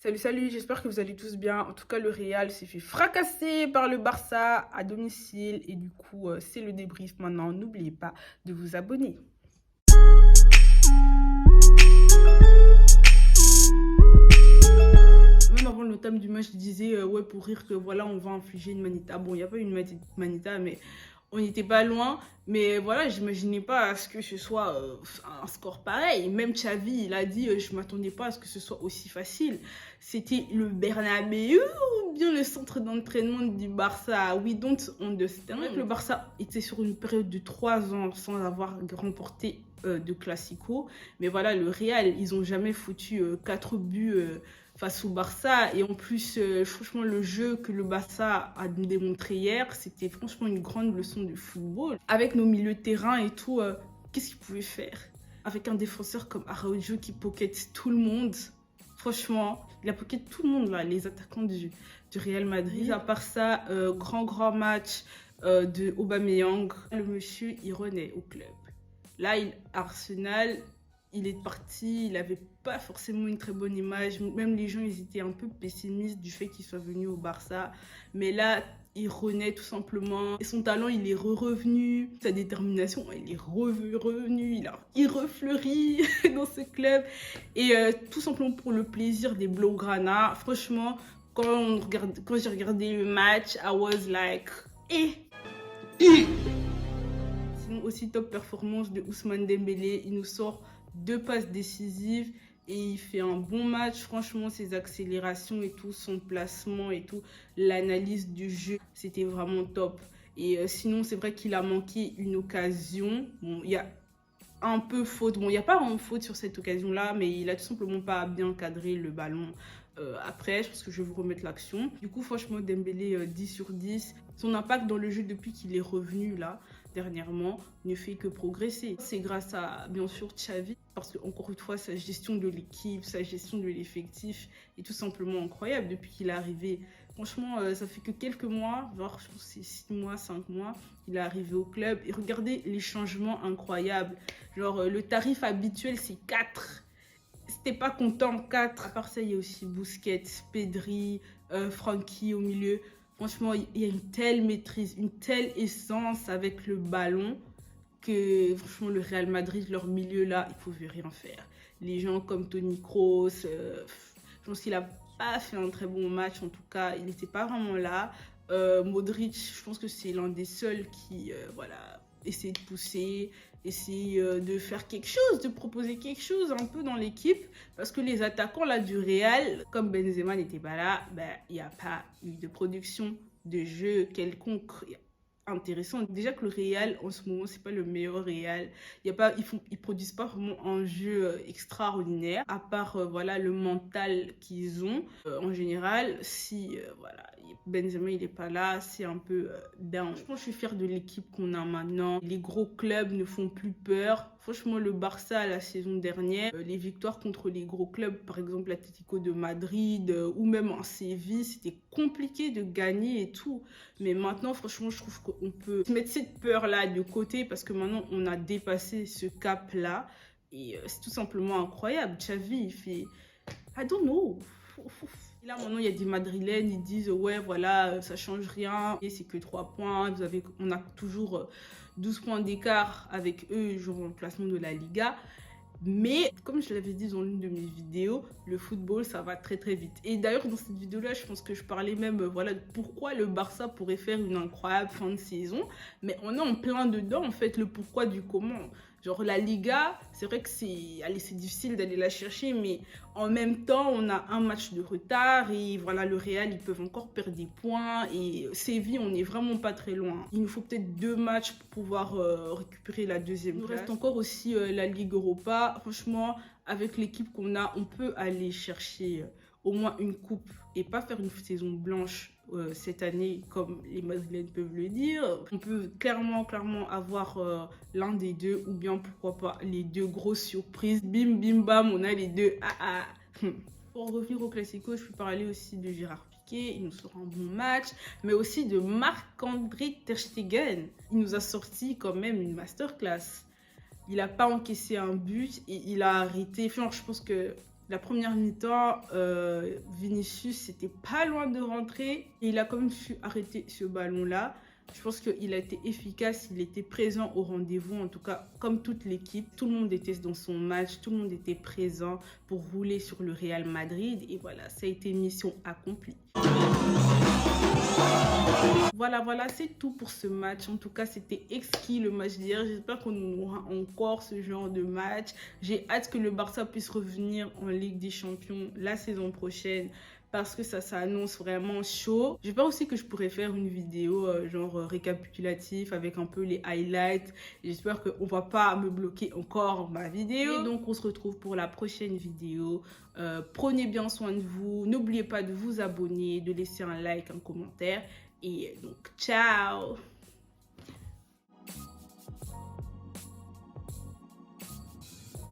Salut, salut, j'espère que vous allez tous bien. En tout cas, le Real s'est fait fracasser par le Barça à domicile. Et du coup, c'est le débrief maintenant. N'oubliez pas de vous abonner. Même avant le thème du match, je disais, ouais, pour rire que voilà, on va infliger une manita. Bon, il n'y a pas une manita, mais on n'était pas loin. Mais voilà, j'imaginais pas à ce que ce soit un score pareil. Même Xavi, il a dit, je m'attendais pas à ce que ce soit aussi facile. C'était le Bernabéu ou bien le centre d'entraînement du Barça. We don't understand. Le Barça était sur une période de 3 ans sans avoir remporté de Classico. Mais voilà, le Real, ils ont jamais foutu 4 buts face au Barça. Et en plus, franchement, le jeu que le Barça a démontré hier, c'était franchement une grande leçon de football. Avec nos milieux de terrain et tout, qu'est-ce qu'ils pouvaient faire? Avec un défenseur comme Araujo qui pocket tout le monde. Franchement, il a pocket tout le monde, là, les attaquants du Real Madrid. À part ça, grand match de Aubameyang. Le monsieur, il renaît au club. Là, Arsenal, il est parti, il n'avait pas forcément une très bonne image. Même les gens, ils étaient un peu pessimistes du fait qu'il soit venu au Barça. Mais là, il renaît tout simplement. Et son talent, il est revenu. Sa détermination, il est revenu. Il refleurit dans ce club. Et tout simplement pour le plaisir des Blaugrana. Franchement, quand j'ai regardé le match, I was like, Sinon aussi top performance de Ousmane Dembélé. Il nous sort 2 passes décisives et il fait un bon match. Franchement, ses accélérations et tout, son placement et tout, l'analyse du jeu, c'était vraiment top. Et sinon, c'est vrai qu'il a manqué une occasion. Bon, il y a un peu faute. Bon, il n'y a pas vraiment faute sur cette occasion-là, mais il a tout simplement pas bien cadré le ballon. Après, je pense que je vais vous remettre l'action. Du coup, franchement, Dembélé 10 sur 10. Son impact dans le jeu depuis qu'il est revenu là, dernièrement, ne fait que progresser. C'est grâce à, bien sûr, Xavi, parce que encore une fois, sa gestion de l'équipe, sa gestion de l'effectif est tout simplement incroyable depuis qu'il est arrivé. Franchement, ça fait que quelques mois, voire je pense que c'est 6 mois, 5 mois, il est arrivé au club. Et regardez les changements incroyables. Genre, le tarif habituel, c'est 4. C'était pas content, 4. À part ça, il y a aussi Busquets, Pedri, Francky au milieu. Franchement, il y a une telle maîtrise, une telle essence avec le ballon que franchement, le Real Madrid, leur milieu là, ils pouvaient rien faire. Les gens comme Toni Kroos, je pense qu'il a pas fait un très bon match, en tout cas, il n'était pas vraiment là. Modric, je pense que c'est l'un des seuls qui, voilà, essaie de pousser, essayer de faire quelque chose, de proposer quelque chose un peu dans l'équipe. Parce que les attaquants là du Real, comme Benzema n'était pas là, ben, il n'y a pas eu de production de jeu quelconque intéressant. Déjà que le Real en ce moment c'est pas le meilleur Real. Il y a pas, ils produisent pas vraiment un jeu extraordinaire. À part voilà le mental qu'ils ont. En général, si voilà Benzema il est pas là, c'est un peu down. Franchement, je suis fière de l'équipe qu'on a maintenant. Les gros clubs ne font plus peur. Franchement, le Barça la saison dernière, les victoires contre les gros clubs, par exemple l'Atlético de Madrid ou même en Séville, c'était compliqué de gagner et tout. Mais maintenant, franchement, je trouve qu'on peut mettre cette peur-là de côté parce que maintenant, on a dépassé ce cap-là. Et c'est tout simplement incroyable. Xavi, il fait... I don't know. Et là, maintenant, il y a des Madrilènes, ils disent, ouais, voilà, ça change rien. Et c'est que 3 points. On a toujours 12 points d'écart avec eux, genre en classement de la Liga. Mais comme je l'avais dit dans l'une de mes vidéos, le football, ça va très très vite. Et d'ailleurs, dans cette vidéo-là, je pense que je parlais même, voilà, pourquoi le Barça pourrait faire une incroyable fin de saison. Mais on est en plein dedans, en fait, le pourquoi du comment. Genre la Liga, c'est vrai que c'est difficile d'aller la chercher, mais en même temps, on a un match de retard et voilà, le Real, ils peuvent encore perdre des points et Séville, on n'est vraiment pas très loin. Il nous faut peut-être 2 matchs pour pouvoir récupérer la deuxième place. Il nous reste encore aussi la Ligue Europa. Franchement, avec l'équipe qu'on a, on peut aller chercher au moins une coupe et pas faire une saison blanche cette année comme les Madrilènes peuvent le dire. On peut clairement avoir l'un des deux ou bien pourquoi pas les deux grosses surprises. Bim bim bam, on a les deux. Pour revenir au Classico, je peux parler aussi de Gérard Piqué, il nous sort un bon match, mais aussi de Marc-André Ter Stegen. Il nous a sorti quand même une masterclass. Il n'a pas encaissé un but et il a arrêté. Enfin, je pense que La première mi-temps, Vinicius, c'était pas loin de rentrer. Et il a quand même su arrêter ce ballon-là. Je pense qu'il a été efficace, il était présent au rendez-vous, en tout cas comme toute l'équipe. Tout le monde était dans son match, tout le monde était présent pour rouler sur le Real Madrid. Et voilà, ça a été mission accomplie. Voilà, c'est tout pour ce match. En tout cas, c'était exquis le match d'hier. J'espère qu'on aura encore ce genre de match. J'ai hâte que le Barça puisse revenir en Ligue des Champions la saison prochaine parce que ça s'annonce vraiment chaud. J'espère aussi que je pourrais faire une vidéo récapitulatif avec un peu les highlights. J'espère qu'on va pas me bloquer encore ma vidéo. Et donc, on se retrouve pour la prochaine vidéo. Prenez bien soin de vous. N'oubliez pas de vous abonner, de laisser un like, un commentaire. Et donc, ciao!